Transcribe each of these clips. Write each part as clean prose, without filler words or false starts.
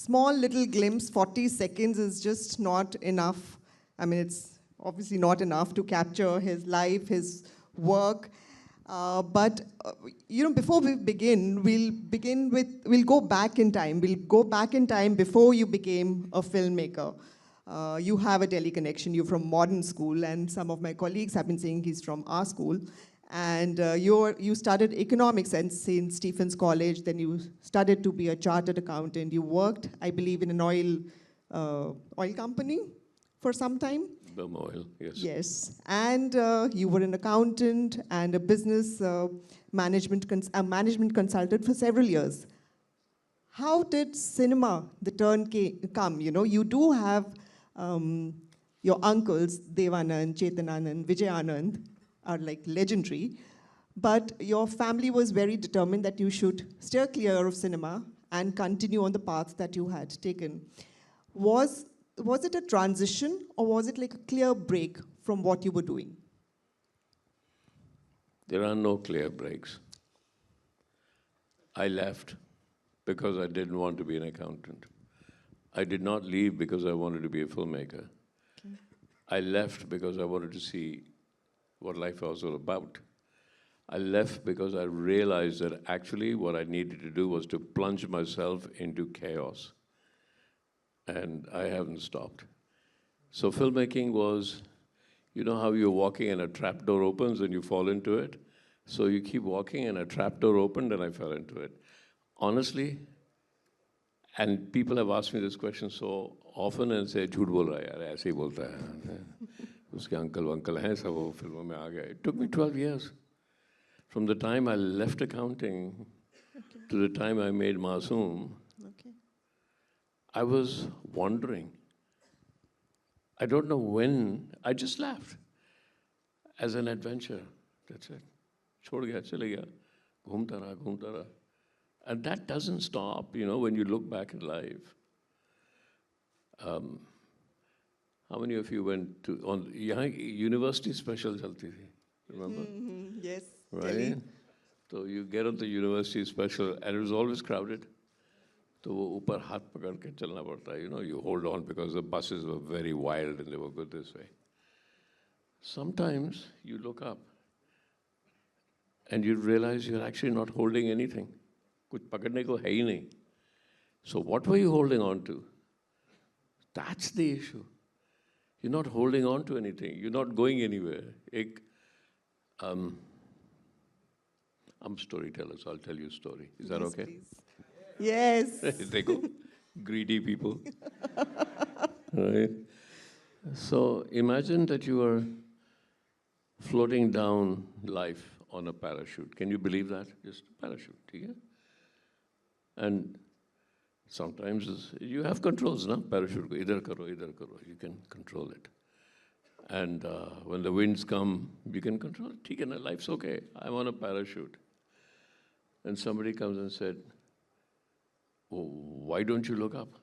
small little glimpse, 40 seconds is just not enough. I mean, it's obviously not enough to capture his life, his work. But before we begin, we'll go back in time. We'll go back in time before you became a filmmaker. You have a Delhi connection. You're from modern school, and some of my colleagues have been saying he's from our school. And you studied economics at St. Stephen's College. Then you studied to be a chartered accountant. You worked, I believe, in an oil company for some time. Burma Oil, yes. Yes, and you were an accountant and a business management consultant for several years. How did cinema, the turn come? You do have your uncles, Devanand, Chetananand, Vijayanand, are like legendary, but your family was very determined that you should steer clear of cinema and continue on the path that you had taken. Was it a transition, or was it like a clear break from what you were doing? There are no clear breaks. I left because I didn't want to be an accountant. I did not leave because I wanted to be a filmmaker. Okay. I left because I wanted to see what life was all about. I left because I realized that actually what I needed to do was to plunge myself into chaos. And I haven't stopped. So filmmaking was, you know how you're walking and a trap door opens and you fall into it? So you keep walking and a trap door opened and I fell into it. Honestly, and people have asked me this question so often and say, "Jhoot bol raha hai, yaar, aise hi bolta hai." Uske uncle hain, sab wo filmon mein aa gaye. It took me 12 years. From the time I left accounting to the time I made Masoom, I was wandering. I don't know when. I just left as an adventure. That's it. Chhod gaya, chale gaya. Ghumta raha. And that doesn't stop, when you look back in life. How many of you went to, university special chalti thi, remember? Mm-hmm. Yes. Right? So you get on the university special and it was always crowded. So wo upar haath pakad ke chalna padta hai, you hold on because the buses were very wild and they were good this way. Sometimes you look up and you realize you're actually not holding anything. Kuch pakadne ko hai hi nahi. So what were you holding on to? That's the issue. You're not holding on to anything. You're not going anywhere. I'm a storyteller, so I'll tell you a story. Is that okay? Please. Yes. Dekho, greedy people. Right? So imagine that you are floating down life on a parachute. Can you believe that? Just a parachute, okay? And sometimes you have controls, no? Parachute, idhar karo. You can control it. And when the winds come, you can control it. Okay, life's okay. I'm on a parachute. And somebody comes and said, "Oh, why don't you look up?"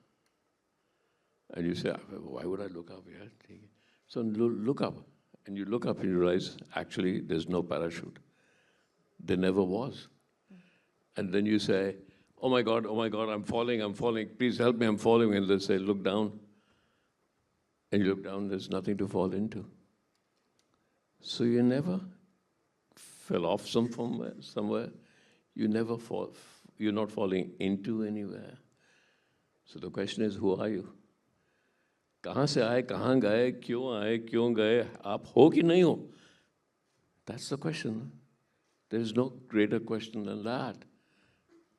And you say, "Why would I look up?" Yeah. So look up. And you look up and you realize, actually, there's no parachute. There never was. And then you say, oh my God, I'm falling. Please help me, I'm falling. And they say, look down. And you look down, there's nothing to fall into. So you never fell off somewhere. You never fall. You're not falling into anywhere. So the question is, who are you? कहाँ से आए, कहाँ गए, क्यों गए, आप हो कि नहीं हो? That's the question. There is no greater question than that.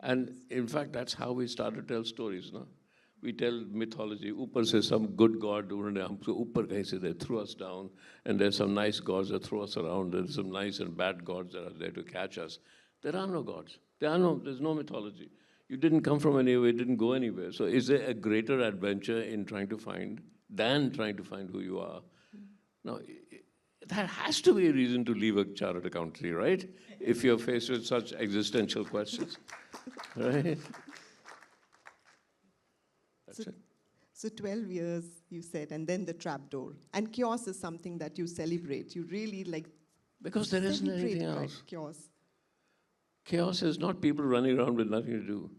And in fact, that's how we start to tell stories, no? We tell mythology. ऊपर से some good god उन्होंने हमको ऊपर कहीं से they threw us down, and there's some nice gods that throw us around. There's some nice and bad gods that are there to catch us. There are no gods. There's no mythology. You didn't come from anywhere. You didn't go anywhere. So is there a greater adventure in trying to find who you are? Now, that has to be a reason to leave a chartered accountancy, right? If you're faced with such existential questions, right? That's it. So 12 years, you said, and then the trapdoor. And chaos is something that you celebrate. You really like. Because there isn't anything else. Right? Chaos. Chaos is not people running around with nothing to do.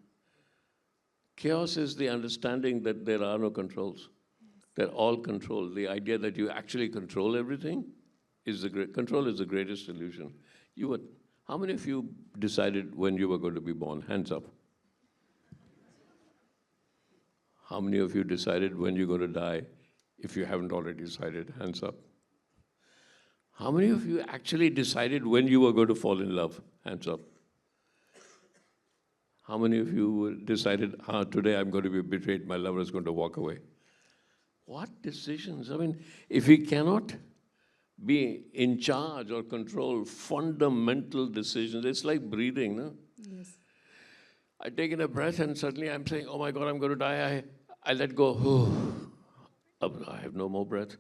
Chaos is the understanding that there are no controls. They're all controlled. The idea that you actually control everything is control is the greatest illusion. How many of you decided when you were going to be born? Hands up. How many of you decided when you're going to die? If you haven't already decided, hands up. How many of you actually decided when you were going to fall in love? Hands up. How many of you decided, today I'm going to be betrayed, my lover is going to walk away? What decisions? I mean, if we cannot be in charge or control fundamental decisions, it's like breathing, no? Yes. I take in a breath and suddenly I'm saying, oh my God, I'm going to die. I let go. I have no more breath.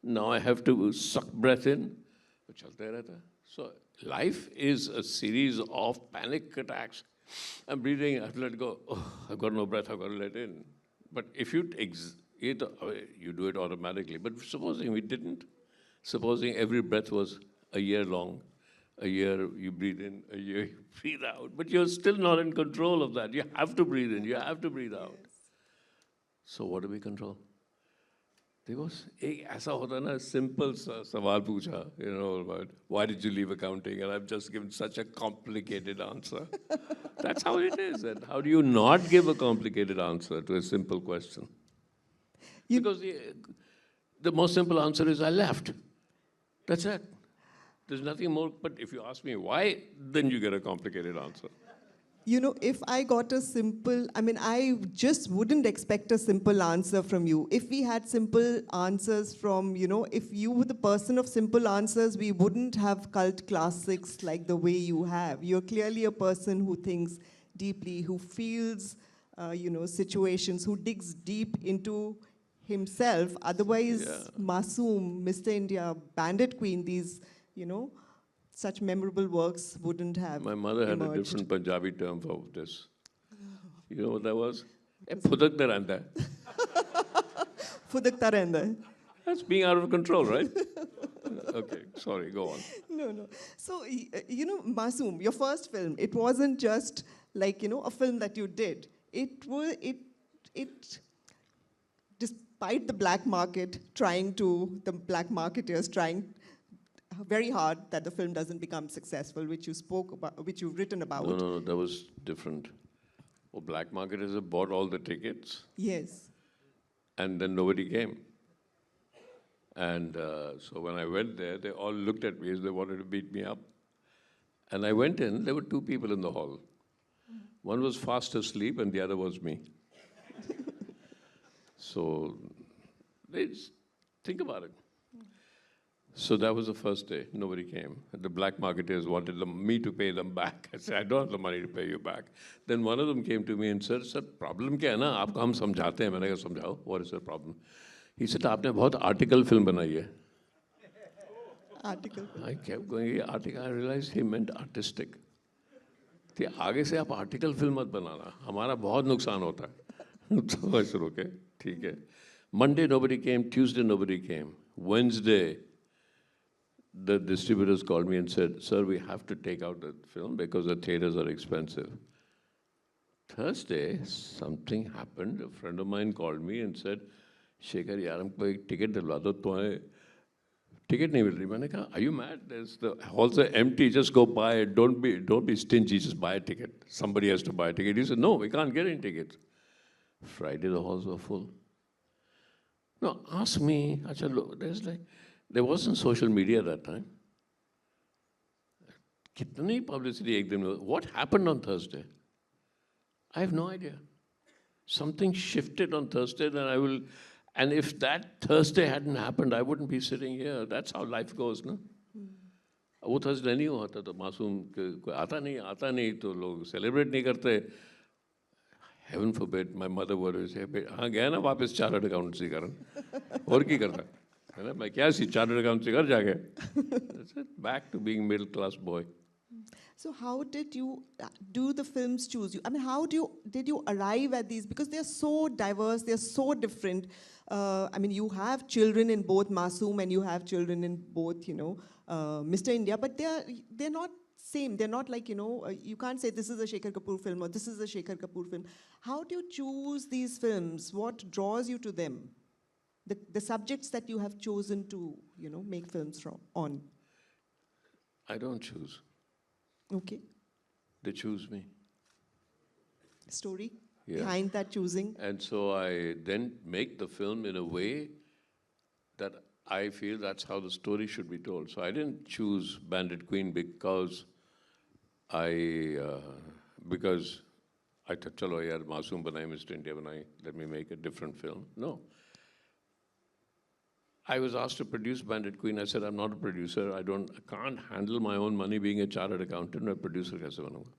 Now I have to suck breath in. So life is a series of panic attacks. I'm breathing, I have to let go. Oh, I've got no breath, I've got to let in. But if you you do it automatically. But supposing we didn't, supposing every breath was a year long, a year you breathe in, a year you breathe out, but you're still not in control of that. You have to breathe in, you have to breathe out. Yes. So what do we control? There was ऐसा होता ना simple सवाल पूछा, about why did you leave accounting, and I've just given such a complicated answer. That's how it is. And how do you not give a complicated answer to a simple question? Because the most simple answer is I left. That's it. There's nothing more. But if you ask me why, then you get a complicated answer. If I got a simple, I just wouldn't expect a simple answer from you. If we had simple answers from, if you were the person of simple answers, we wouldn't have cult classics like the way you have. You're clearly a person who thinks deeply, who feels, situations, who digs deep into himself. Otherwise, Masoom, Mr. India, Bandit Queen, these, such memorable works wouldn't have My mother had emerged. a different Punjabi term for this. You know what that was? Phudakta rehanda hai. Phudakta rehanda hai. That's being out of control, right? Okay, sorry, go on. No. So, Masoom, your first film, it wasn't just like, a film that you did. Despite the black market the black marketers trying very hard that the film doesn't become successful, which you spoke about, which you've written about. No, that was different. Oh, black marketers have bought all the tickets. Yes. And then nobody came. And so when I went there, they all looked at me as they wanted to beat me up. And I went in, there were two people in the hall. One was fast asleep and the other was me. So think about it. So that was the first day. Nobody came. The black marketers wanted me to pay them back. I said, I don't have the money to pay you back. Then one of them came to me and said, Sir, problem क्या है ना? आपको हम समझाते हैं. मैंने कहा समझाओ. What is the problem? He said, आपने बहुत article film बनाई है. Article. I kept going, article. I realized he meant artistic. कि आगे से आप article film मत बनाना. हमारा बहुत नुकसान होता है. So I said, okay, ठीक है. Monday nobody came. Tuesday nobody came. Wednesday, the distributors called me and said, Sir, we have to take out the film because the theaters are expensive. Thursday, something happened. A friend of mine called me and said, Shekhar, yaar, humko ek ticket dilwa do, tumhare ticket nahi mil rahi. Maine kaha, are you mad? The halls are empty, just go buy it. Don't be stingy, just buy a ticket. Somebody has to buy a ticket. He said, no, we can't get any tickets. Friday, the halls were full. No, ask me. Achha, look, there wasn't social media that time. Kitni publicity ek din mein. What happened on Thursday? I have no idea. Something shifted on Thursday, and if that Thursday hadn't happened, I wouldn't be sitting here. That's how life goes, no? वो Thursday नहीं हुआ था तो मासूम कोई आता नहीं तो लोग celebrate नहीं करते. Heaven forbid, my mother would say, हाँ गया ना वापस chartered accountancy करन. और की करता है ना मैं क्या सी chartered accountancy कर जाके. That's it. Back to being middle class boy. So how did you do the films choose you? How did you arrive at these? Because they're so diverse, they're so different. You have children in both Masoom and you have children in both, Mr. India, but they're not same. They're not like, you can't say this is a Shekhar Kapoor film or this is a Shekhar Kapoor film. How do you choose these films? What draws you to them? The subjects that you have chosen to, make films on. I don't choose. Okay. They choose me. Story Yeah. behind that choosing. And so I then make the film in a way that I feel that's how the story should be told. So I didn't choose Bandit Queen because I thought, chalo yaar, Masoom banai, Mr. India banai, let me make a different film. No. I was asked to produce Bandit Queen. I said, I'm not a producer. I can't handle my own money being a chartered accountant. A producer kaise banunga?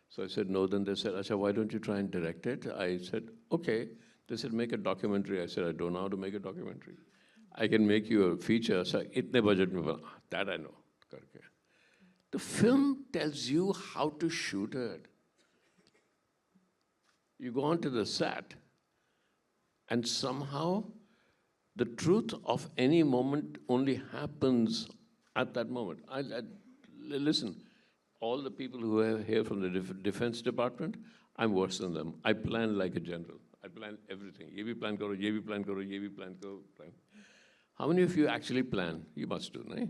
So I said, no. Then they said, Acha, why don't you try and direct it? I said, okay. They said, make a documentary. I said, I don't know how to make a documentary. I can make you a feature. So, itne budget mein bana. That I know. Karke. The film tells you how to shoot it. You go onto the set, and somehow the truth of any moment only happens at that moment. Listen, all the people who are here from the Defense Department, I'm worse than them. I plan like a general. I plan everything. Ye bhi plan karo, ye bhi plan karo, ye bhi plan karo. Plan. How many of you actually plan? You must do, right?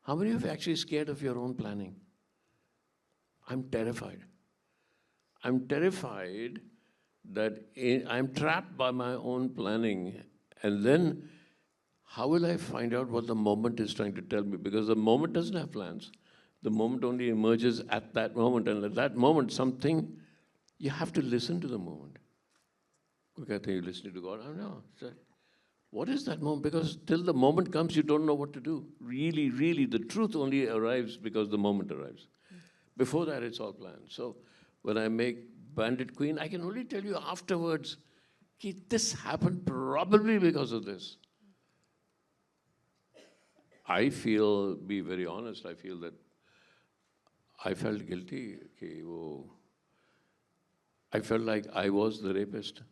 How many of you are actually scared of your own planning? I'm terrified. I'm terrified that I'm trapped by my own planning. And then how will I find out what the moment is trying to tell me? Because the moment doesn't have plans. The moment only emerges at that moment. And at that moment, you have to listen to the moment. I think you're listening to God. I don't know. What is that moment? Because till the moment comes, you don't know what to do. Really, really, the truth only arrives because the moment arrives. Before that, it's all planned. So when I make Bandit Queen, I can only tell you afterwards, this happened probably because of this. Be very honest, I feel that I felt guilty. I felt like I was the rapist.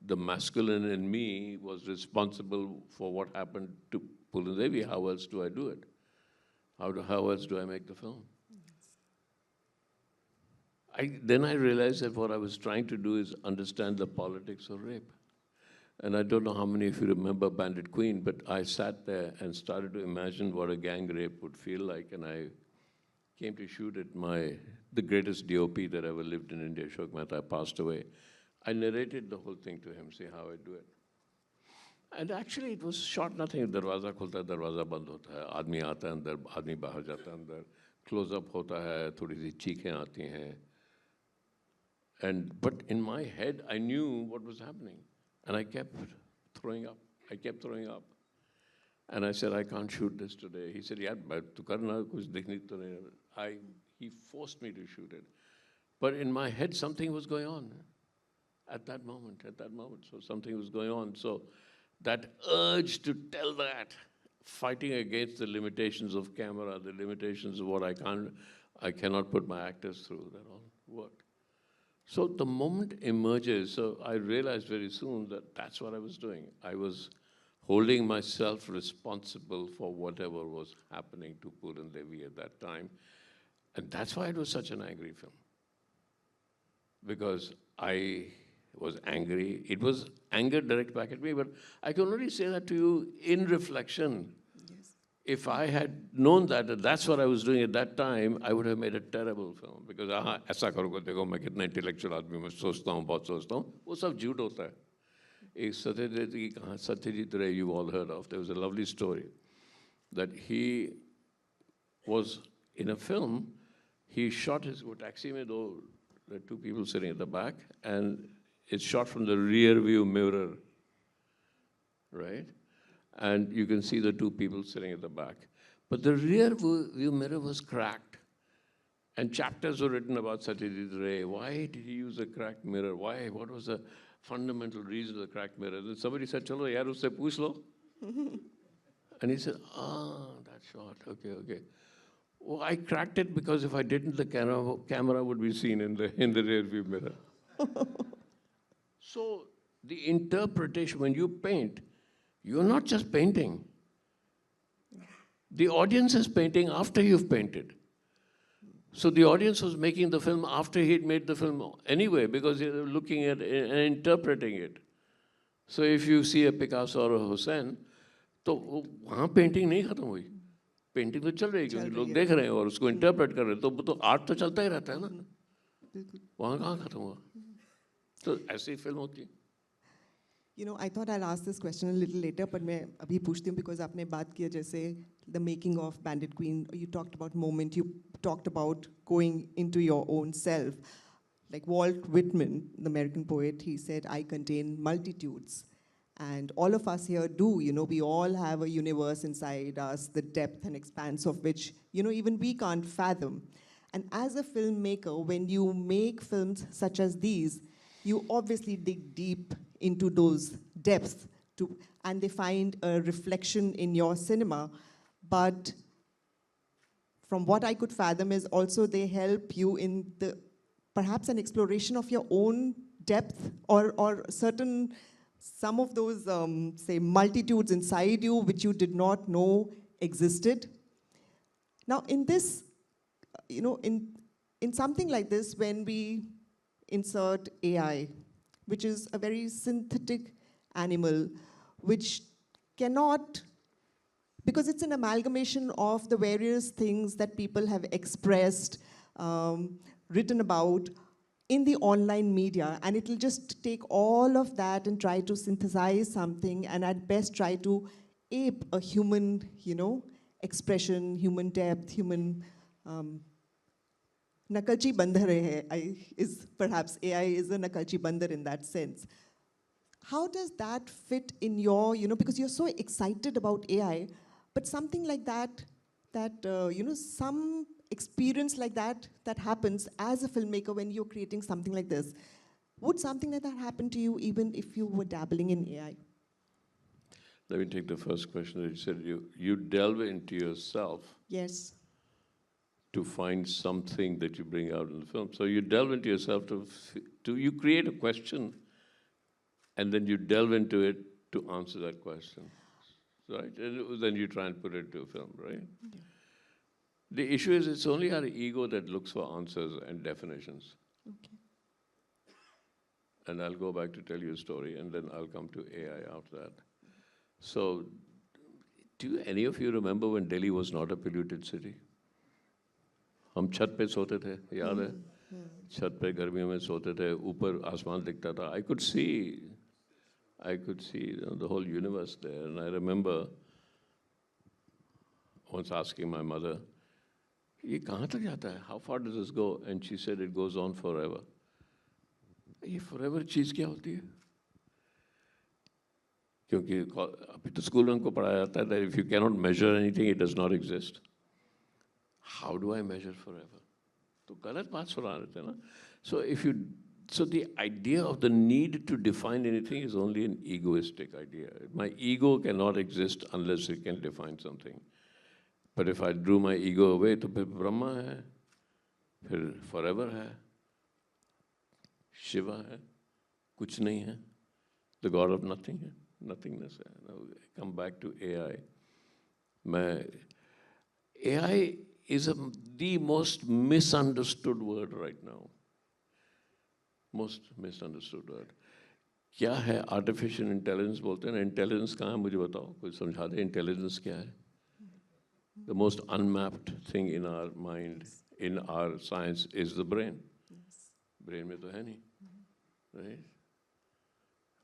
The masculine in me was responsible for what happened to Pulin Devi. How else do I do it? How else do I make the film? Then I realized that what I was trying to do is understand the politics of rape. And I don't know how many of you remember Bandit Queen, but I sat there and started to imagine what a gang rape would feel like, and I came to shoot it. The greatest DOP that ever lived in India, Ashok Mehta, passed away. I narrated the whole thing to him, see how I do it. And actually it was shot nothing. Darwaza khulta hai, darwaza band hota hai. Aadmi aata hai andar, aadmi bahar jata hai andar. Close up hota hai, thodi si cheekhein aati hain. But in my head, I knew what was happening. And I kept throwing up. And I said, I can't shoot this today. He said, yeah, but tu karna, kuch dikhni to nahi. He forced me to shoot it. But in my head, something was going on at that moment. So something was going on. So that urge to tell that, fighting against the limitations of camera, the limitations of what I cannot put my actors through, that all worked. So the moment emerges, so I realized very soon that that's what I was doing. I was holding myself responsible for whatever was happening to Pulin Devi at that time. And that's why it was such an angry film. Because I was angry. It was anger direct back at me, but I can only say that to you in reflection. If I had known that that's what I was doing at that time, I would have made a terrible film. Because ऐसा करोगे देखो मैं कितना intellectual आदमी मैं सोचता हूँ बहुत सोचता हूँ वो सब झूठ होता है. एक सत्यजीत की कहानी सत्यजीत रे you've all heard of. There was a lovely story that he was in a film. He shot his taxi में there are two people sitting at the back, and it's shot from the rear view mirror, right? And you can see the two people sitting at the back. But the rear view mirror was cracked. And chapters were written about Satyajit Ray. Why did he use a cracked mirror? Why? What was the fundamental reason of the cracked mirror? Then somebody said, chalo, yaar, usse pooch lo. And he said, that shot, okay. Well, I cracked it because if I didn't, the camera would be seen in the rear view mirror. So the interpretation, when you paint, you're not just painting. The audience is painting after you've painted. So the audience was making the film after he'd made the film anyway, because they were looking at it and interpreting it. So if you see a Picasso or a Hussein, तो वहाँ painting नहीं खत्म हुई, painting तो चल रही है क्योंकि लोग देख रहे हैं और उसको इंटरप्रेट कर रहे हैं, तो आर्ट तो चलता ही रहता है ना, वहाँ कहाँ खत्म हुआ? तो ऐसी फिल्म होती है. You know, I thought I'll ask this question a little later, but मैं अभी पूछती हूँ because आपने बात किया जैसे the making of Bandit Queen. You talked about moment. You talked about going into your own self. Like Walt Whitman, the American poet, he said, "I contain multitudes," and all of us here do. You know, we all have a universe inside us, the depth and expanse of which even we can't fathom. And as a filmmaker, when you make films such as these, you obviously dig deep into those depths and they find a reflection in your cinema. But from what I could fathom is also they help you in perhaps an exploration of your own depth or some of those, say, multitudes inside you which you did not know existed. Now, in this, in something like this, when we insert AI, which is a very synthetic animal, which cannot, because it's an amalgamation of the various things that people have expressed, written about in the online media, and it'll just take all of that and try to synthesize something, and at best try to ape a human, expression, human depth, human. Nakalchi bandar is perhaps AI is a Nakalchi bandar in that sense. How does that fit in your, because you're so excited about AI, but something like that, some experience like that happens as a filmmaker when you're creating something like this. Would something like that happen to you even if you were dabbling in AI? Let me take the first question that you said. You delve into yourself. Yes. To find something that you bring out in the film. So you delve into yourself you create a question and then you delve into it to answer that question, right? And then you try and put it into a film, right? Yeah. The issue is it's only our ego that looks for answers and definitions. Okay. And I'll go back to tell you a story and then I'll come to AI after that. So do any of you remember when Delhi was not a polluted city? हम छत पे सोते थे, याद है? छत पे गर्मियों में सोते थे, ऊपर आसमान दिखता था. I could see the whole universe there. And I remember once asking my mother, ये कहाँ तक जाता है? How far does this go? And she said it goes on forever. ये forever चीज़ क्या होती है? क्योंकि अभी तो स्कूल में हमको पढ़ाया जाता है that if you cannot measure anything, it does not exist. How do I measure forever? तो गलत बात सुना रहे थे ना. So the idea of the need to define anything is only an egoistic idea. My ego cannot exist unless it can define something. But if I drew my ego away, तो फिर ब्रह्मा है, फिर forever है, Shiva है, कुछ नहीं है, the God of nothing है, nothingness है. Now I come back to AI. AI is the most misunderstood word right now. Most misunderstood word. क्या है artificial intelligence बोलते हैं ना, intelligence कहाँ है मुझे बताओ, कोई समझा दे intelligence क्या है? The most unmapped thing in our mind, in our science is the brain. Brain में तो है नहीं, right?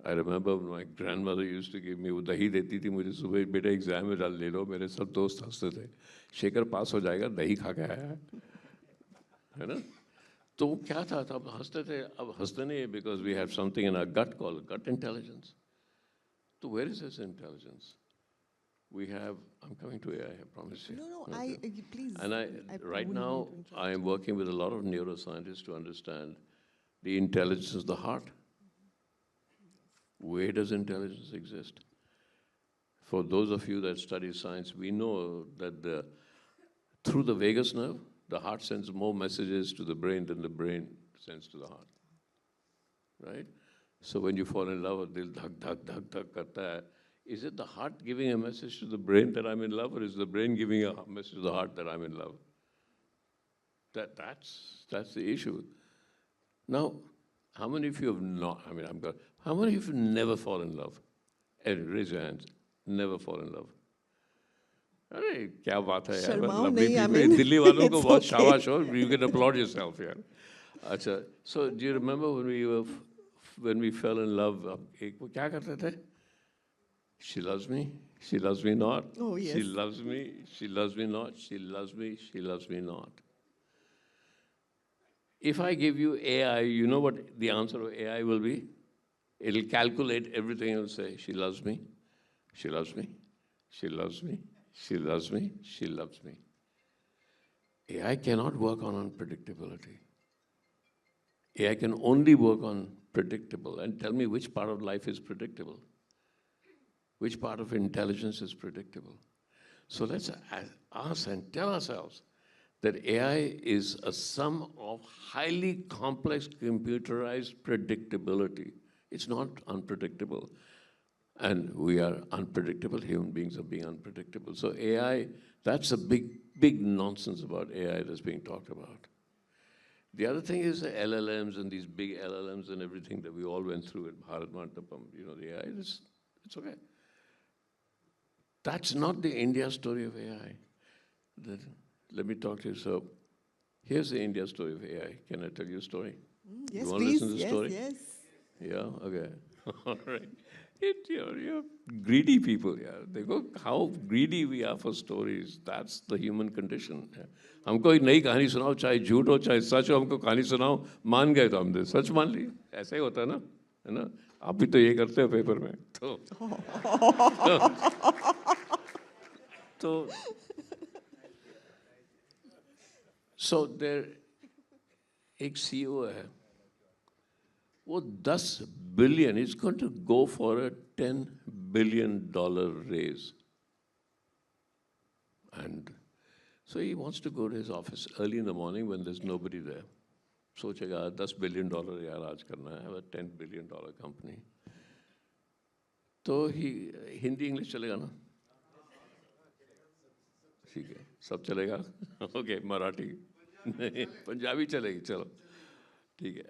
I remember my grandmother used to give me, वो दही देती थी मुझे सुबह, बेटा एग्जाम में डाल ले लो, मेरे सब दोस्त हंसते थे, शेखर पास हो जाएगा, दही खा के आया है ना? तो वो क्या था, तब हंसते थे, अब हंसते नहीं, because we have something in our gut called gut intelligence. So where is this intelligence? We have, I'm coming to AI, I promise you. No, okay. Please. And right now, I am working with a lot of neuroscientists to understand the intelligence of the heart. Where does intelligence exist? For those of you that study science, we know that through the vagus nerve, the heart sends more messages to the brain than the brain sends to the heart, right? So when you fall in love, dil dhak, dhak, dhak, dhak karta hai. Is it the heart giving a message to the brain that I'm in love, or is the brain giving a message to the heart that I'm in love? That's the issue. Now, how many of you have not, I mean, how many of you never fall in love? Raise your hands. Never fall in love. अरे क्या बात है यार, शर्माओ lovely नहीं, I people. mean, Delhi वालों को it's बहुत okay. शाबाश हो. You can applaud yourself यार. अच्छा, so do you remember when we fell in love? एक वो क्या करते थे? She loves me. She loves me not. Oh, yes. She loves me. She loves me not. She loves me. She loves me not. If I give you AI, you know what the answer of AI will be? It'll calculate everything. It'll say, she loves me. She loves me. She loves me. She loves me. She loves me. AI cannot work on unpredictability. AI can only work on predictable. And tell me which part of life is predictable. Which part of intelligence is predictable? So let's ask and tell ourselves that AI is a sum of highly complex computerized predictability. It's not unpredictable. And we are unpredictable. Human beings are being unpredictable. So AI, that's a big nonsense about AI that's being talked about. The other thing is the LLMs and these big LLMs and everything that we all went through at Bharat Mandapam, you know, the AI, it's okay. That's not the India story of AI. Let me talk to you. So here's the India story of AI. Can I tell you a story? Yes, You want to please. listen to the Yes, story? yes. Yeah, okay. All right. You're greedy people, yeah. देखो how greedy we are for stories. That's the human condition. Yeah. हमको एक नई कहानी सुनाओ, चाहे झूठ हो चाहे सच हो, हमको कहानी सुनाओ, मान गए तो हमने सच मान ली. ऐसा ही होता है ना? आप भी तो ये करते हो पेपर में. तो so there एक CEO है, वो 10 billion, he's going to go for a $10 billion raise. And so he wants to go to his office early in the morning when there's nobody there. सोचेगा $10 billion यार आज करना है, I have a $10 billion company. तो Hindi English चलेगा ना? ठीक है, सब चलेगा? Okay, मराठी नहीं, पंजाबी चलेगी, चलो.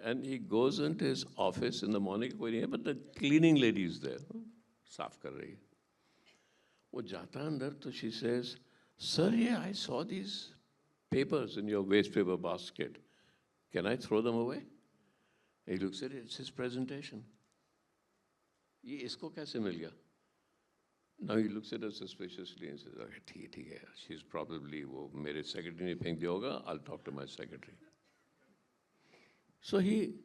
And he goes into his office in the morning, कोई नहीं है, but the cleaning lady is there, साफ कर रही है. वो जाता है अंदर तो she says, sir, yeah, I saw these papers in your waste paper basket. Can I throw them away? He looks at it, it's his presentation. ये इसको कैसे मिल गया? Now he looks at her suspiciously and says, okay, ठीक है, she's probably वो मेरे secretary ने फेंक दिया होगा, I'll talk to my secretary. So he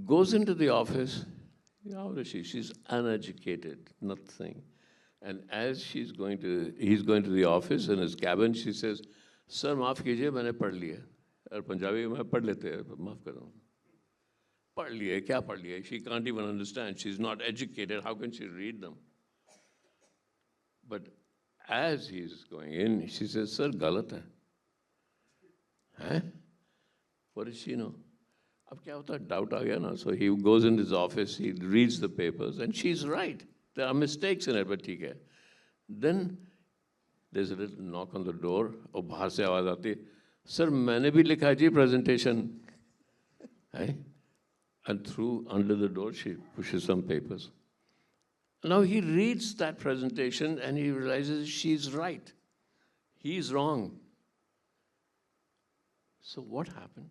goes into the office. How is she? She's uneducated, nothing. And as he's going to the office in his cabin, she says, "Sir, माफ कीजिए, मैंने पढ़ लिया." और पंजाबी में पढ़ लेते हैं, माफ करो. पढ़ लिया, क्या पढ़ लिया? She can't even understand. She's not educated. How can she read them? But as he's going in, she says, "Sir, गलत है." Huh? What does she know? अब क्या होता है, doubt आ गया ना. So he goes in his office, he reads the papers, and she's right. There are mistakes in it, but ठीक है. Then there's a little knock on the door, और बाहर से आवाज आती है, "Sir, मैंने भी लिखा है जी presentation." Right? And through under the door, she pushes some papers. Now he reads that presentation and he realizes she's right. He's wrong. So what happened?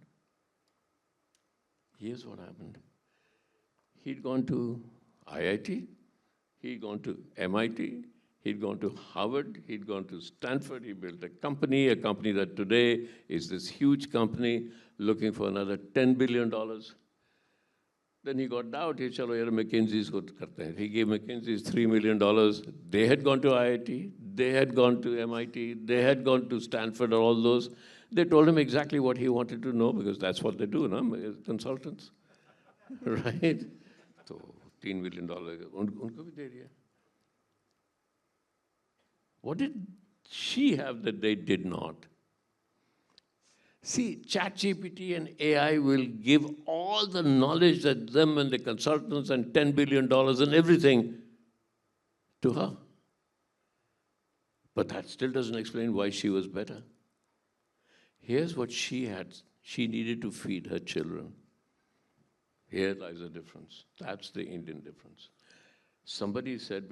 Here's what happened. He'd gone to IIT, he'd gone to MIT, he'd gone to Harvard, he'd gone to Stanford, he built a company that today is this huge company looking for another $10 billion. Then he got doubt, he said, "Oh, McKinsey's good." He gave McKinsey's $3 million. They had gone to IIT, they had gone to MIT, they had gone to Stanford, all those. They told him exactly what he wanted to know because that's what they do, no? Consultants, right? So $3 million, उनको भी दे दिया. What did she have that they did not? See, ChatGPT and AI will give all the knowledge that them and the consultants and $10 billion and everything to her. But that still doesn't explain why she was better. Here's what she had. She needed to feed her children. Here lies the difference. That's the Indian difference. Somebody said,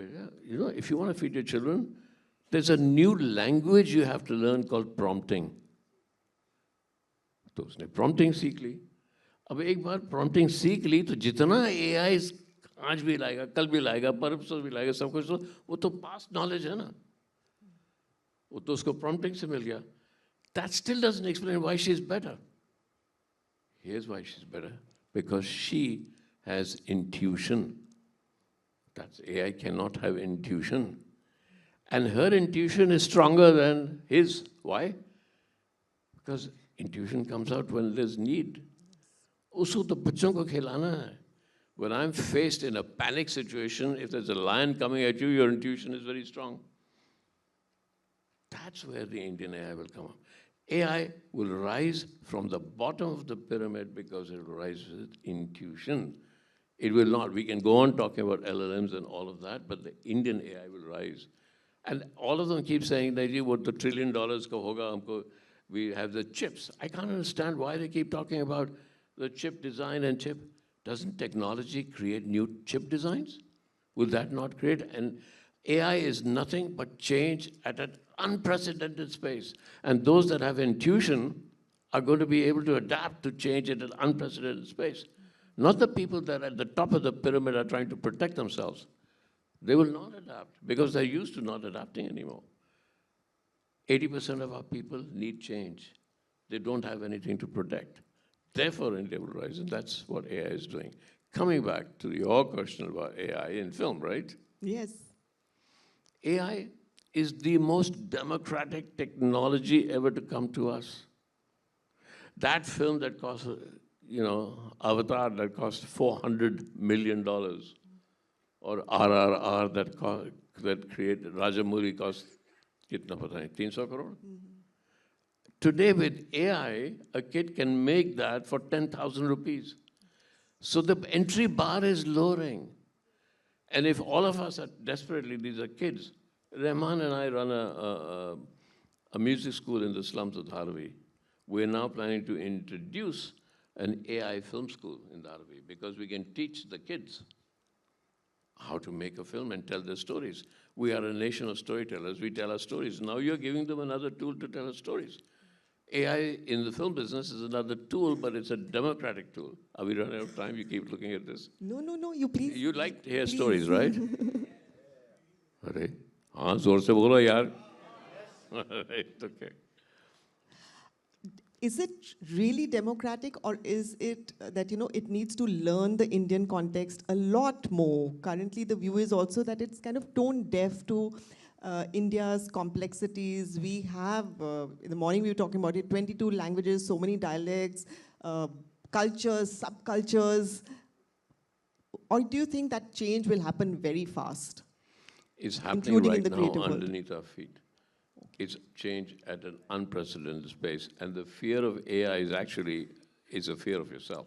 you know, if you want to feed your children, there's a new language you have to learn called prompting. तो उसने prompting सीख ली. अब एक बार prompting सीख ली तो जितना AI आज भी लाएगा, कल भी लाएगा, परसों भी लाएगा, सब कुछ, तो वो तो past knowledge है ना. वो तो उसको prompting से मिल गया. That still doesn't explain why she's better. Here's why she's better. Because she has intuition. That's AI cannot have intuition. And her intuition is stronger than his. Why? Because intuition comes out when there's need. उसको तो बच्चों को खिलाना है. When I'm faced in a panic situation, if there's a lion coming at you, your intuition is very strong. That's where the Indian AI will come up. AI will rise from the bottom of the pyramid because it will rise with intuition. It will not. We can go on talking about LLMs and all of that, but the Indian AI will rise. And all of them keep saying that what the $1 trillion ka hoga, humko, we have the chips. I can't understand why they keep talking about the chip design and chip. Doesn't technology create new chip designs? Will that not create? And AI is nothing but change at an unprecedented space. And those that have intuition are going to be able to adapt to change at an unprecedented space. Not the people that at the top of the pyramid are trying to protect themselves. They will not adapt because they're used to not adapting anymore. 80% of our people need change. They don't have anything to protect. Therefore, India will rise, and that's what AI is doing. Coming back to your question about AI in film, right? Yes. AI is the most democratic technology ever to come to us. That film that cost, you know, Avatar that cost $400 million, or RRR that created, Rajamouli cost, kitna pata nahi, 300 crore? Today with AI, a kid can make that for 10,000 rupees. So the entry bar is lowering. And if all of us are desperately, these are kids, Rahman and I run a music school in the slums of Dharavi. We're now planning to introduce an AI film school in Dharavi because we can teach the kids how to make a film and tell their stories. We are a nation of storytellers. We tell our stories. Now you're giving them another tool to tell our stories. AI in the film business is another tool, but it's a democratic tool. Are we running out of time? You keep looking at this. No, you please. You like to hear please. stories, right? Arey, haan, zor se bolo yaar. Right, okay. Is it really democratic, or is it that, you know, it needs to learn the Indian context a lot more? Currently, the view is also that it's kind of tone deaf to India's complexities. We have, in the morning we were talking about it, 22 languages, so many dialects, cultures, subcultures. Or do you think that change will happen very fast? It's happening Including right in the now creative world. underneath our feet. It's change at an unprecedented space. And the fear of AI is a fear of yourself.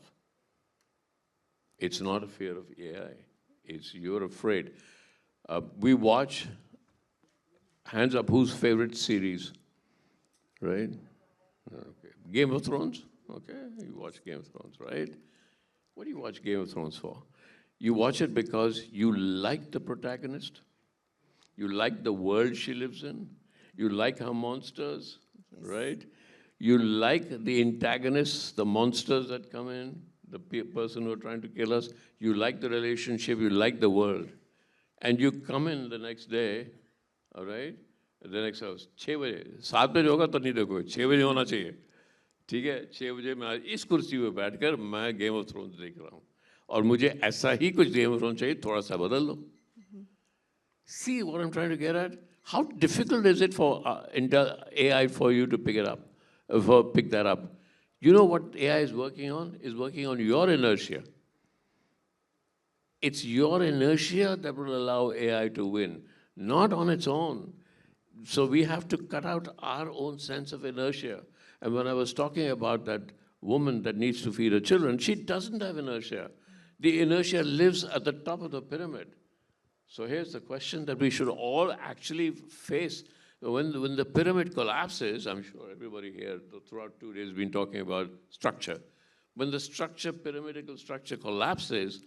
It's not a fear of AI. It's you're afraid. We watch, hands up, whose favorite series, right? Okay. Game of Thrones, okay? You watch Game of Thrones, right? What do you watch Game of Thrones for? You watch it because you like the protagonist. You like the world she lives in. You like her monsters, yes. Right? You like the antagonists, the monsters that come in, the person who are trying to kill us. You like the relationship, you like the world. And you come in the next day, all right? The next house, 6 बजे, 7 बजे होगा तो नहीं देखो, 6 बजे होना चाहिए. ठीक है, 6 बजे मैं इस कुर्सी पे बैठकर मैं गेम ऑफ थ्रोन्स देख रहा हूँ. और मुझे ऐसा ही कुछ गेम ऑफ थ्रोन्स चाहिए, थोड़ा सा बदल दो. See what I'm trying to get at? How difficult is it for AI for you to pick it up, pick that up? You know what AI is working on? Is working on your inertia. It's your inertia that will allow AI to win, not on its own. So we have to cut out our own sense of inertia. And when I was talking about that woman that needs to feed her children, she doesn't have inertia. The inertia lives at the top of the pyramid. So here's the question that we should all actually face. When the pyramid collapses, I'm sure everybody here throughout 2 days has been talking about structure. When the pyramidal structure collapses,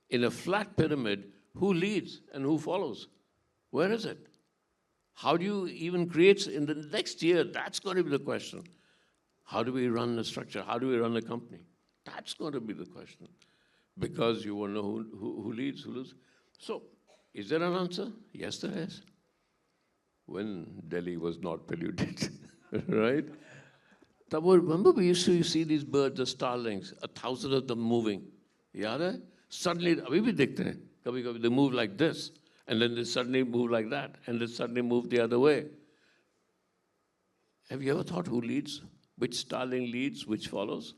in a flat pyramid, who leads and who follows? Where is it? How do you even create, in the next year, that's going to be the question. How do we run the structure? How do we run a company? That's going to be the question. Because you want to know who leads, who loses. So, is there an answer? Yes, there is. When Delhi was not polluted, right? Remember we used to see these birds, the starlings, 1,000 of them moving. Yeah, suddenly, abhi bhi dikhte hain. Kabhi they move like this, and then they suddenly move like that, and they suddenly move the other way. Have you ever thought who leads? Which starling leads, which follows?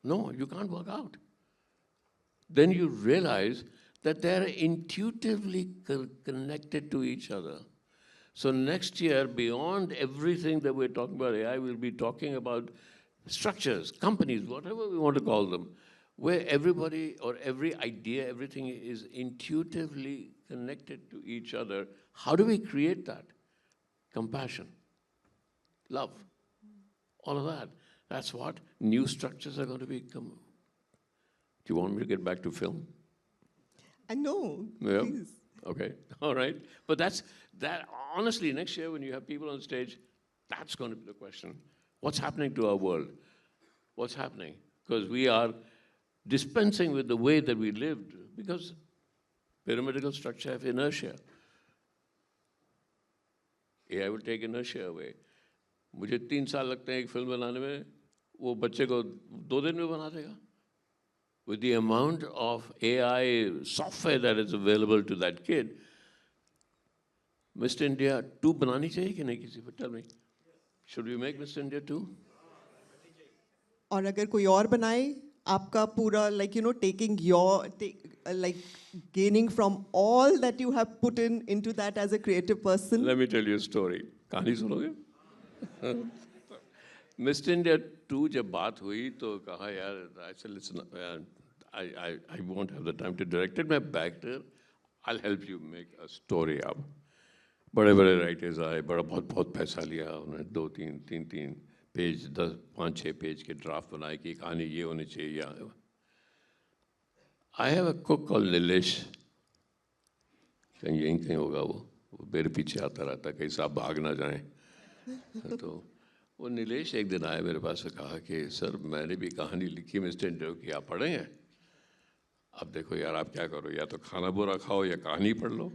No, you can't work out. Then you realize that they're intuitively connected to each other. So next year, beyond everything that we're talking about AI, we'll be talking about structures, companies, whatever we want to call them, where everybody or every idea, everything is intuitively connected to each other. How do we create that? Compassion, love, all of that. That's what new structures are going to become. Do you want me to get back to film? I know, Yeah. please. Okay, all right. But that, honestly, next year when you have people on stage, that's going to be the question. What's happening to our world? What's happening? Because we are dispensing with the way that we lived, because pyramidal structure have inertia. AI will take inertia away. मुझे 3 साल लगते हैं एक film बनाने में, वो बच्चे को 2 दिन में बना देगा. With the amount of AI software that is available to that kid, Mr. India 2 बनानी चाहिए कि नहीं किसी पर? Tell me. Should we make Mr. India 2? और अगर कोई और बनाए, आपका पूरा, like, you know, taking your, like, gaining from all that you have put into that as a creative person. Let me tell you a story. कहानी सुनोगे? Mr. India 2 जब बात हुई तो कहा यार, I said, listen, I won't have the time to direct it. मैं actor, I'll help you make a story up. बड़े-बड़े राइटर्स आए, बहुत पैसा लिया, उन्होंने 2-3 पेज, 5-6 पेज के ड्राफ्ट बनाए कि कहानी ये होनी चाहिए या. I have a cook called Nilesh. कहीं होगा वो मेरे पीछे आता रहता, कहीं साहब भाग ना जाएं. तो वो नीलेश एक दिन आया मेरे पास और कहा कि सर मैंने भी कहानी लिखी मिस्टर इंडिया की, आप पढ़ेंगे? अब देखो यार आप क्या करो, या तो खाना बुरा खाओ या कहानी पढ़ लो.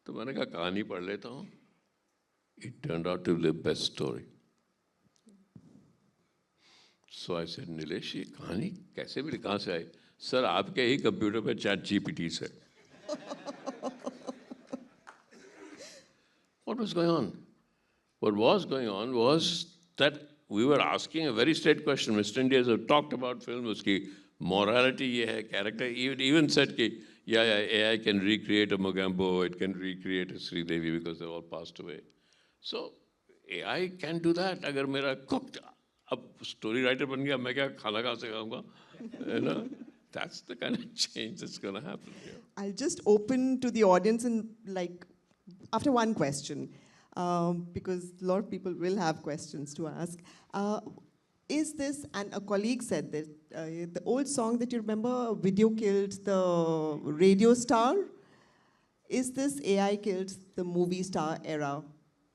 तो मैंने कहा कहानी पढ़ लेता हूँ. It turned out to be the best story. So I said, Nilesh ये कहानी कैसे मिली, कहाँ से आई? सर आपके ही कंप्यूटर पे ChatGPT से. What was going on? What was going on was that we were asking a very straight question. Mr. India has talked about film, uski morality ye hai, character. Even said कि yeah, AI can recreate a Mogambo, it can recreate a Sri Devi because they all passed away. So AI can do that. अगर मेरा cooked अब story writer बन गया, मैं क्या खाना कहाँ से खाऊंगा? You know, that's the kind of change that's going to happen here. I'll just open to the audience and, like, after one question, because a lot of people will have questions to ask. Is this, and a colleague said that, the old song that you remember, Video Killed the Radio Star? Is this AI killed the movie star era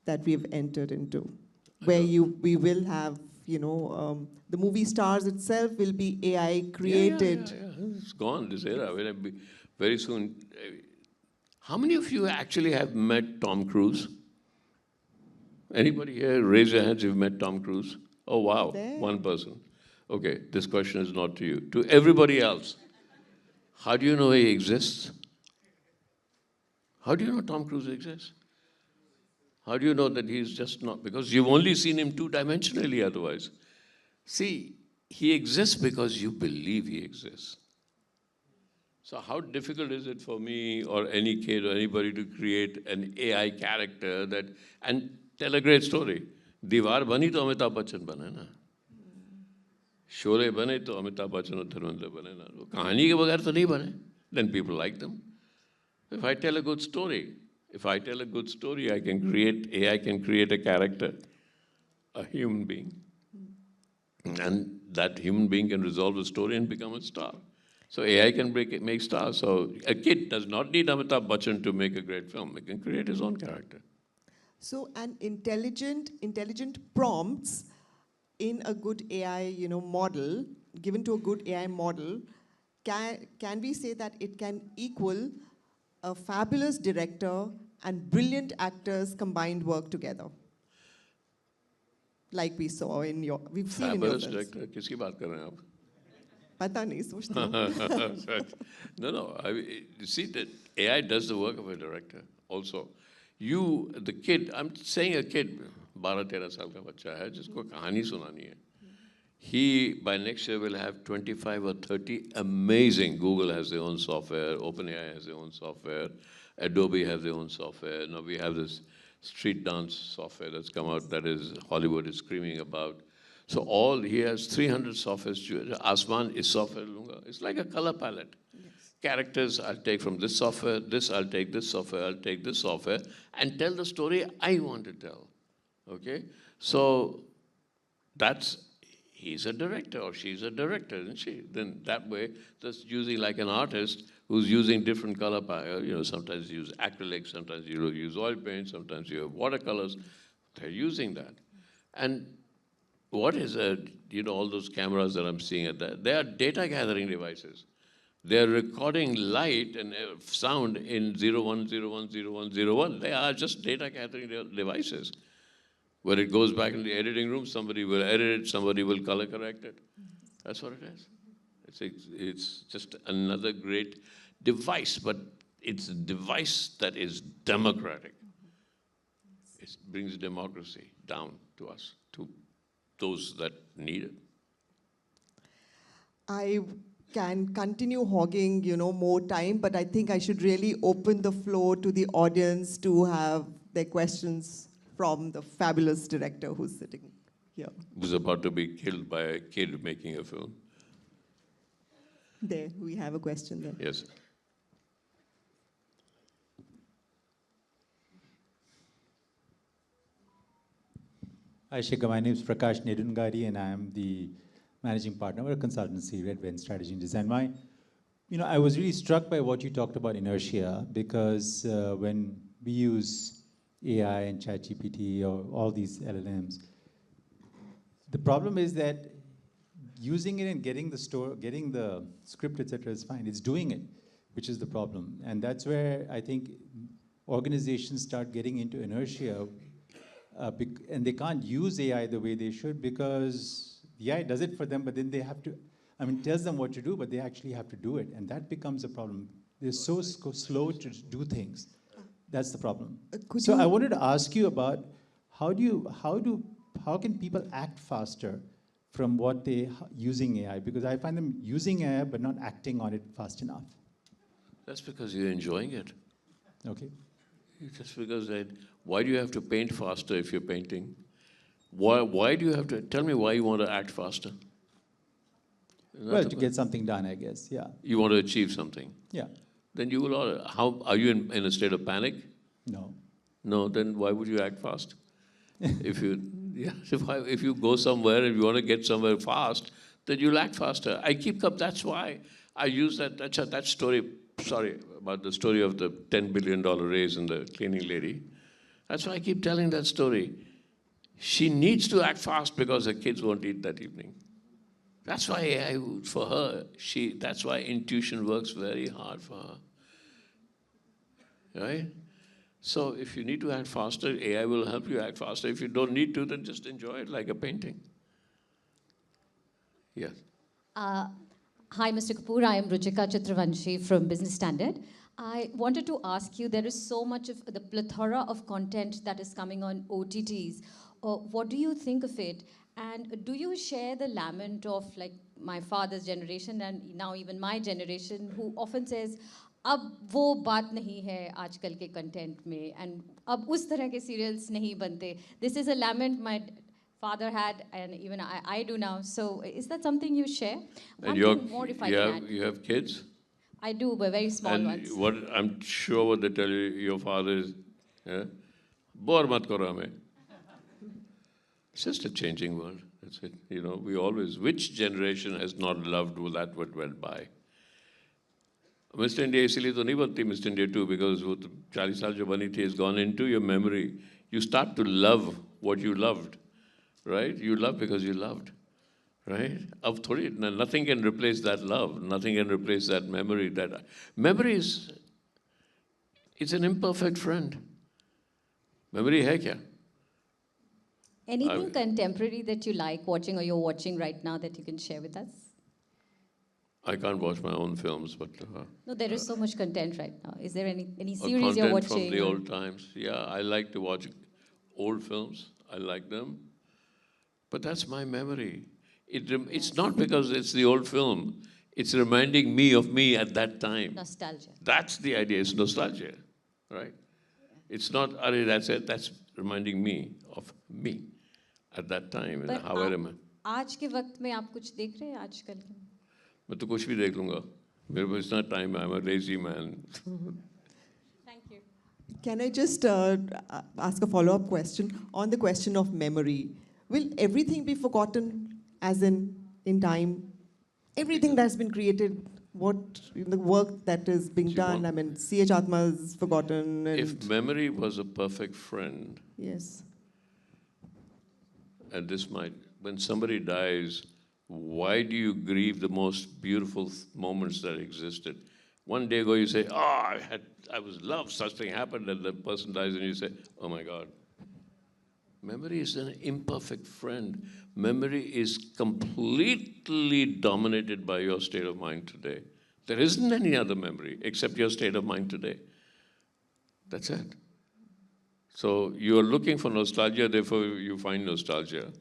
that we've entered into? Where we will have, you know, the movie stars itself will be AI created. Yeah. It's gone, this era. Very soon. How many of you actually have met Tom Cruise? Anybody here, raise your hands if you've met Tom Cruise. Oh, wow, There. one person. Okay, this question is not to you. To everybody else, how do you know he exists? How do you know Tom Cruise exists? How do you know that he's just not? Because you've only seen him 2-dimensionally otherwise. See, he exists because you believe he exists. So how difficult is it for me or any kid or anybody to create an AI character that and tell a great story? दीवार बनी तो अमिताभ बच्चन बने ना, शोले बने तो अमिताभ बच्चन और धर्मेंद्र बने ना, वो कहानी के बगैर तो नहीं बने. Then people like them. If I tell a good story, If I tell a good story, AI can create a character, a human being. And that human being can resolve the story and become a star. So AI can make stars. So a kid does not need Amitabh Bachchan to make a great film. He can create his own character. So, an intelligent prompts in a good AI, model, given to a good AI model, can we say that it can equal a fabulous director and brilliant actors combined work together? Like we've seen in your Fabulous films. director. किसकी बात कर रहे हैं आप? पता नहीं सोचती हूँ. No. You see that AI does the work of a director also. The kid, I'm saying a kid, 12-13 साल का बच्चा है जिसको कहानी सुनानी है. He, by next year, will have 25 or 30 amazing. Google has their own software, OpenAI has their own software, Adobe has their own software. Now we have this street dance software that's come out that is Hollywood is screaming about. So he has 300 softwares. Asman is software lunga. It's like a color palette. Yes. Characters, I'll take from this software, I'll take this software, I'll take this software, and tell the story I want to tell. Okay? So he's a director or she's a director, isn't she? Then that way, that's using like an artist who's using different color palette. Sometimes you use acrylic, sometimes you use oil paint, sometimes you have watercolors. They're using that. And what is all those cameras that I'm seeing they are data gathering devices. They're recording light and sound in 01010101. They are just data gathering devices. When it goes back in the editing room, somebody will edit it, somebody will color correct it. That's what it is. It's just another great device, but it's a device that is democratic. It brings democracy down to us, to those that need it. I can continue hogging, more time, but I think I should really open the floor to the audience to have their questions from the fabulous director who's sitting here. Who's about to be killed by a kid making a film. There, we have a question there. Yes. Hi, Shekhar. My name is Prakash Nedungari, and I am the managing partner of a consultancy, Red Ven Strategy and Design. I was really struck by what you talked about inertia, because when we use AI and ChatGPT or all these LLMs, the problem is that using it and getting the script, etc., is fine. It's doing it, which is the problem. And that's where I think organizations start getting into inertia, and they can't use AI the way they should, because the AI does it for them, but then they have to, tells them what to do, but they actually have to do it. And that becomes a problem. They're so slow to do things. That's the problem. So I wanted to ask you about how can people act faster from what they using AI? Because I find them using AI but not acting on it fast enough. That's because you're enjoying it. Okay. Just because why do you have to paint faster if you're painting? Why do you have to, tell me why you want to act faster? Well, to get something done, I guess, yeah. You want to achieve something? Yeah. Then you will order. Are you in a state of panic? No. No, then why would you act fast? If you go somewhere and you want to get somewhere fast, then you'll act faster. That's why I use that story, about the story of the $10 billion raise and the cleaning lady. That's why I keep telling that story. She needs to act fast because her kids won't eat that evening. That's why for her, that's why intuition works very hard for her. Right? So if you need to act faster, AI will help you act faster. If you don't need to, then just enjoy it like a painting. Yes. Hi, Mr. Kapoor. I am Ruchika Chitravanshi from Business Standard. I wanted to ask you, there is so much of the plethora of content that is coming on OTTs. What do you think of it? And do you share the lament of like my father's generation and now even my generation, who often says, अब वो बात नहीं है आजकल के content में, and अब उस तरह के serials नहीं बनते. This is a lament my father had, and even I do now. So is that something you share? And you have kids? I do, but very small ones. I'm sure what they tell you, your father is Yeah? Bore mat karo hame. It's just a changing world. That's it. You know, we always, which generation has not loved that what went by? Mr. India इसलिए तो नहीं बनती Mr. India 2 because वो 40 साल जो बनी थी has gone into your memory. You start to love what you loved, right? You love because you loved, right? अब थोड़ी nothing can replace that love. Nothing can replace that memory. That memory is it's an imperfect friend. Memory है क्या? Anything contemporary that you like watching or you're watching right now that you can share with us? I can't watch my own films, but No, there is so much content right now. Is there any or series you're content watching? from the or- old times. Yeah, I like to watch old films. I like them. But that's my memory. It's not because it's the old film. It's reminding me of me at that time. Nostalgia. That's the idea. It's nostalgia, right? It's not, "Arey, that's it. That's reminding me of me at that time. And पर how I remember. आज के वक्त में आप कुछ देख रहे हैं आजकल के? मैं तो कुछ भी देख लूँगा. मेरे पास इतना time है. I'm a lazy man. Thank you. Can I just ask a follow-up question on the question of memory? Will everything be forgotten, as in time? Everything that's been created, the work that is being See, done. I mean, C.H. Atma is forgotten. And If memory was a perfect friend, yes, and this might, when somebody dies, why do you grieve the most beautiful moments that existed? One day ago you say, "Oh, I was love, such thing happened," and the person dies, and you say, "Oh my God." Memory is an imperfect friend. Memory is completely dominated by your state of mind today. There isn't any other memory except your state of mind today. That's it. So you are looking for nostalgia, therefore you find nostalgia.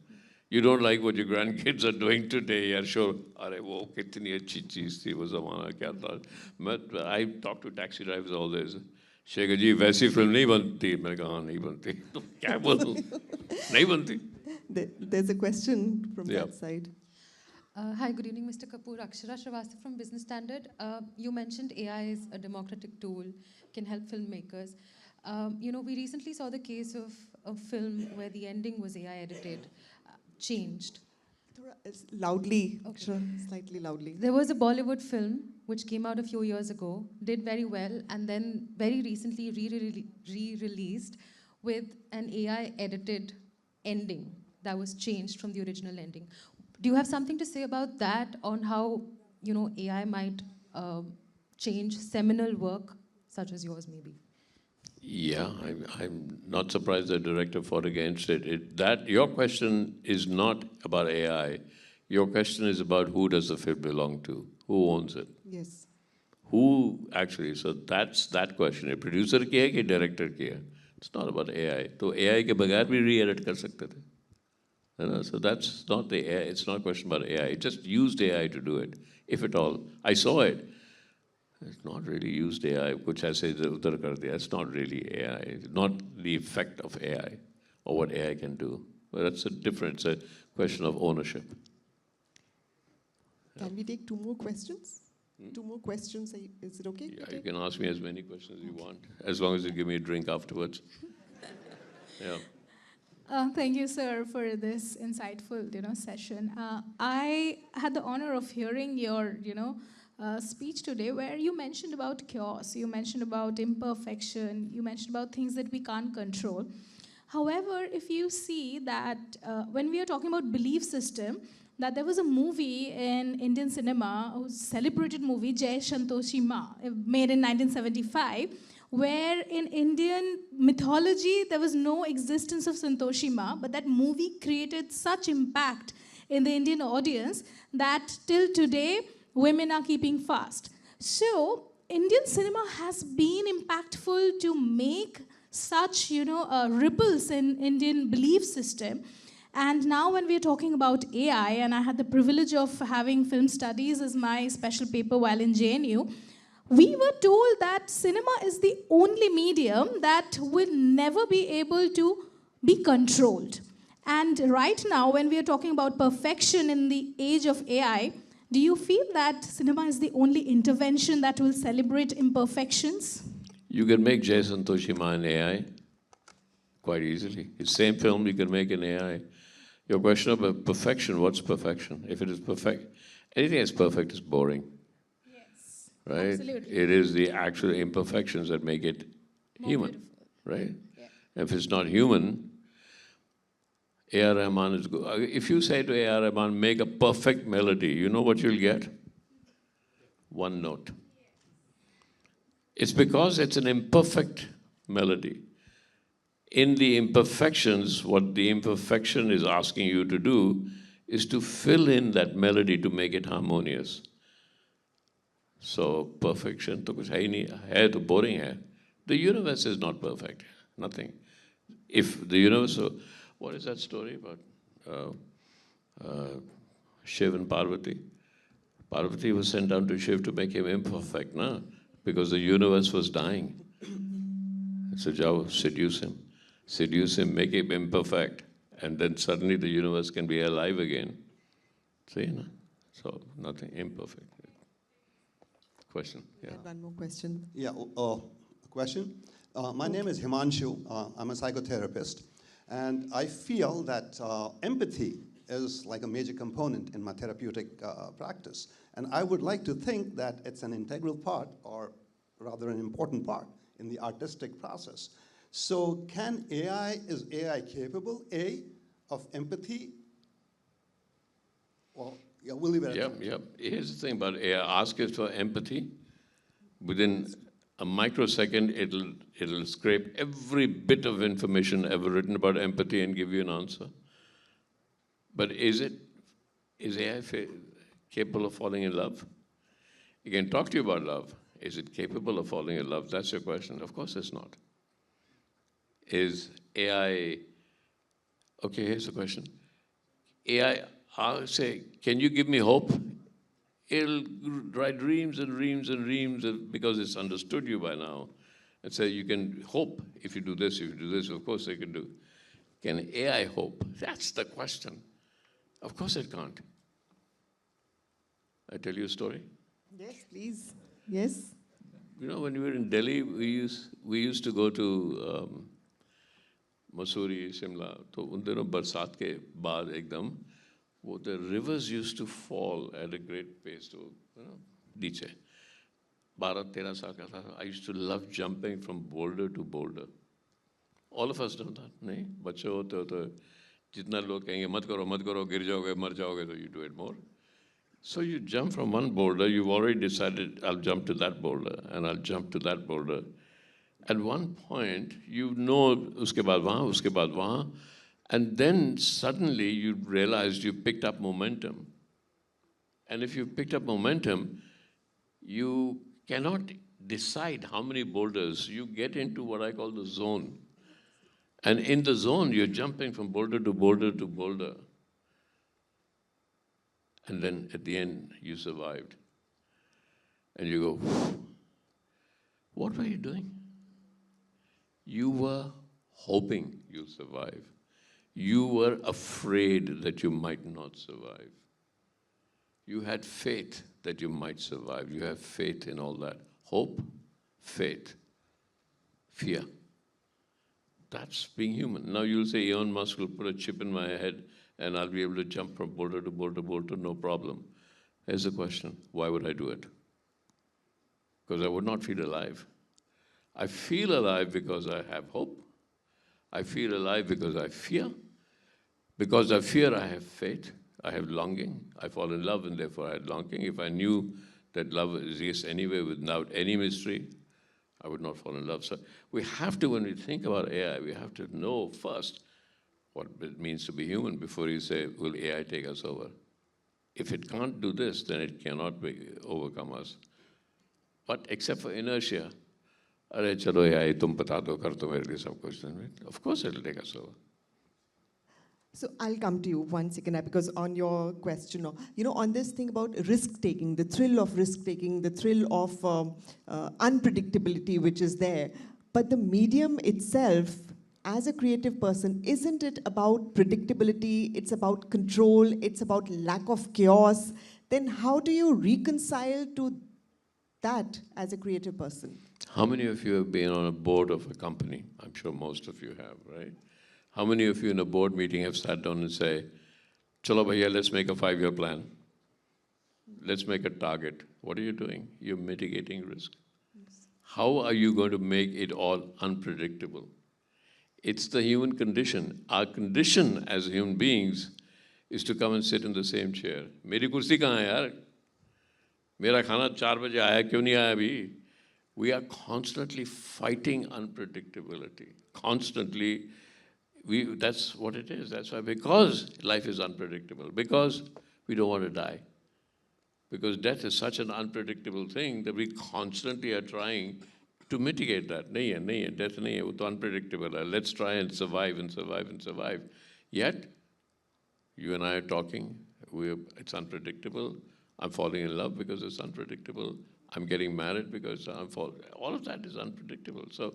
You don't like what your grandkids are doing today. You're sure, "Arey, wo kitni achhi cheez thi, wo zamana kya tha." I talk to taxi drivers all this. "Shekhar ji, वैसी film नहीं बनती." मैंने कहा, "हाँ, नहीं बनती." तो क्या बोलूं? नहीं बनती. there's a question from Yeah. that side. Hi, good evening, Mr. Kapoor. Akshara Srivastava from Business Standard. You mentioned AI is a democratic tool, can help filmmakers. We recently saw the case of a film where the ending was AI edited, changed. It's loudly, Okay. sure, slightly loudly. There was a Bollywood film which came out a few years ago, did very well, and then very recently re-released with an AI edited ending that was changed from the original ending. Do you have something to say about that, on how AI might change seminal work such as yours maybe? Yeah, I'm not surprised the director fought against it. Your question is not about AI. Your question is about who does the film belong to? Who owns it? Yes. Who actually? So that's that question. A producer की है कि director की है? It's not about AI. तो AI के बगैर भी re-edit कर सकते थे. You know, so that's not the AI. It's not a question about AI. It just used AI to do it, if at all. I saw it. It's not really used AI. कुछ ऐसे उधर कर दिया. It's not really AI. It's not the effect of AI or what AI can do. But that's a different. It's a question of ownership. Can we take two more questions? Two more questions. Is it okay? Yeah, you can ask me as many questions as you want, as long as you give me a drink afterwards. Yeah. Thank you, sir, for this insightful, session. I had the honor of hearing your, speech today, where you mentioned about chaos, you mentioned about imperfection, you mentioned about things that we can't control. However, if you see that when we are talking about belief system, that there was a movie in Indian cinema, a celebrated movie, Jai Santoshi Ma, made in 1975, where in Indian mythology there was no existence of Santoshi Ma, but that movie created such impact in the Indian audience that till today women are keeping fast. So Indian cinema has been impactful to make such ripples in Indian belief system. And now when we're talking about AI, and I had the privilege of having film studies as my special paper while in JNU, we were told that cinema is the only medium that will never be able to be controlled. And right now, when we are talking about perfection in the age of AI, do you feel that cinema is the only intervention that will celebrate imperfections? You can make Jai Santoshi Ma an AI. quite easily. It's same film you can make in AI. Your question about perfection, what's perfection? If it is perfect, anything that's perfect is boring, Yes. right? Absolutely. It is the actual imperfections that make it More human, beautiful. right? Yeah. If it's not human, A.R. Rahman is good. If you say to A.R. Rahman, make a perfect melody, you know what you'll get? One note. It's because it's an imperfect melody. In the imperfections, what the imperfection is asking you to do is to fill in that melody to make it harmonious. So perfection तो कुछ है ही नहीं है तो boring है. The universe is not perfect, nothing. If the universe, so what is that story about Shiv and Parvati? Parvati was sent down to Shiv to make him imperfect, na? Because the universe was dying. So Jao, seduce him, make him imperfect, and then suddenly the universe can be alive again. See, no? So nothing imperfect. Question, yeah. One more question. Yeah, a question. My name is Himanshu. I'm a psychotherapist. And I feel that empathy is like a major component in my therapeutic practice. And I would like to think that it's an integral part, or rather an important part, in the artistic process. So is AI capable, A, of empathy? Well, yeah, we'll leave it at that. Yep. Here's the thing about AI. Ask it for empathy. Within a microsecond, it'll scrape every bit of information ever written about empathy and give you an answer. But is AI capable of falling in love? It can talk to you about love. Is it capable of falling in love? That's your question. Of course it's not. Is AI, okay, here's the question. AI, I'll say, can you give me hope? It'll write reams and reams and reams because it's understood you by now. And say you can hope if you do this, if you do this, of course they can do. Can AI hope? That's the question. Of course it can't. I tell you a story. Yes, please. Yes. You know, when we were in Delhi, we used to go to Mussoorie, Shimla. तो उन दिनों बरसात के बाद एकदम the rivers used to fall at a great pace to, नीचे. 12-13 साल का था. I used to love jumping from boulder to boulder. All of us done that, नहीं? बच्चे होते होते जितना लोग कहेंगे मत करो गिर जाओगे मर जाओगे तो you do it more. So you jump from one boulder, you've already decided I'll jump to that boulder and I'll jump to that boulder. At one point, you know उसके बाद वहाँ, and then suddenly you realized you picked up momentum. And if you picked up momentum, you cannot decide how many boulders. You get into what I call the zone. And in the zone, you're jumping from boulder to boulder to boulder. And then at the end, you survived. And you go, what were you doing? You were hoping you'll survive. You were afraid that you might not survive. You had faith that you might survive. You have faith in all that. Hope, faith, fear. That's being human. Now you'll say Elon Musk will put a chip in my head and I'll be able to jump from boulder to boulder to boulder, no problem. Here's the question, why would I do it? Because I would not feel alive. I feel alive because I have hope. I feel alive because I fear. Because I fear, I have faith. I have longing. I fall in love and therefore I had longing. If I knew that love exists anyway without any mystery, I would not fall in love. So we have to, when we think about AI, we have to know first what it means to be human before you say, will AI take us over? If it can't do this, then it cannot overcome us. But except for inertia, Arey chalo AI, tum bata do, kar do mere liye sab kuch. Of course it'll take us over. So I'll come to you one second, because on your question, on this thing about risk-taking, the thrill of risk-taking, the thrill of unpredictability which is there, but the medium itself, as a creative person, isn't it about predictability, it's about control, it's about lack of chaos? Then how do you reconcile to that as a creative person? How many of you have been on a board of a company? I'm sure most of you have, right? How many of you in a board meeting have sat down and say, Chalo bhaiya, let's make a 5-year plan. Let's make a target. What are you doing? You're mitigating risk. How are you going to make it all unpredictable? It's the human condition. Our condition as human beings is to come and sit in the same chair. मेरी कुर्सी कहाँ है यार? मेरा खाना 4 बजे आया क्यों नहीं आया अभी? We are constantly fighting unpredictability. Constantly, that's what it is. That's why, because life is unpredictable, because we don't want to die. Because death is such an unpredictable thing that we constantly are trying to mitigate that. नहीं है, death नहीं है, वो तो unpredictable है. Let's try and survive and survive and survive. Yet, you and I are talking, it's unpredictable. I'm falling in love because it's unpredictable. I'm getting married because all of that is unpredictable. So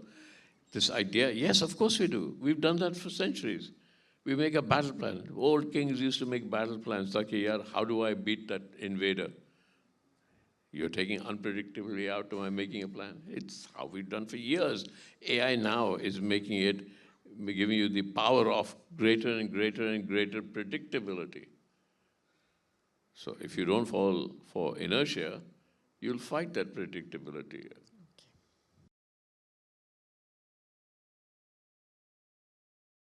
this idea, yes, of course we do. We've done that for centuries. We make a battle plan. Old kings used to make battle plans. Like, yaar, how do I beat that invader? You're taking unpredictably out, am I making a plan? It's how we've done for years. AI now is making it, giving you the power of greater and greater and greater predictability. So if you don't fall for inertia, you'll fight that predictability.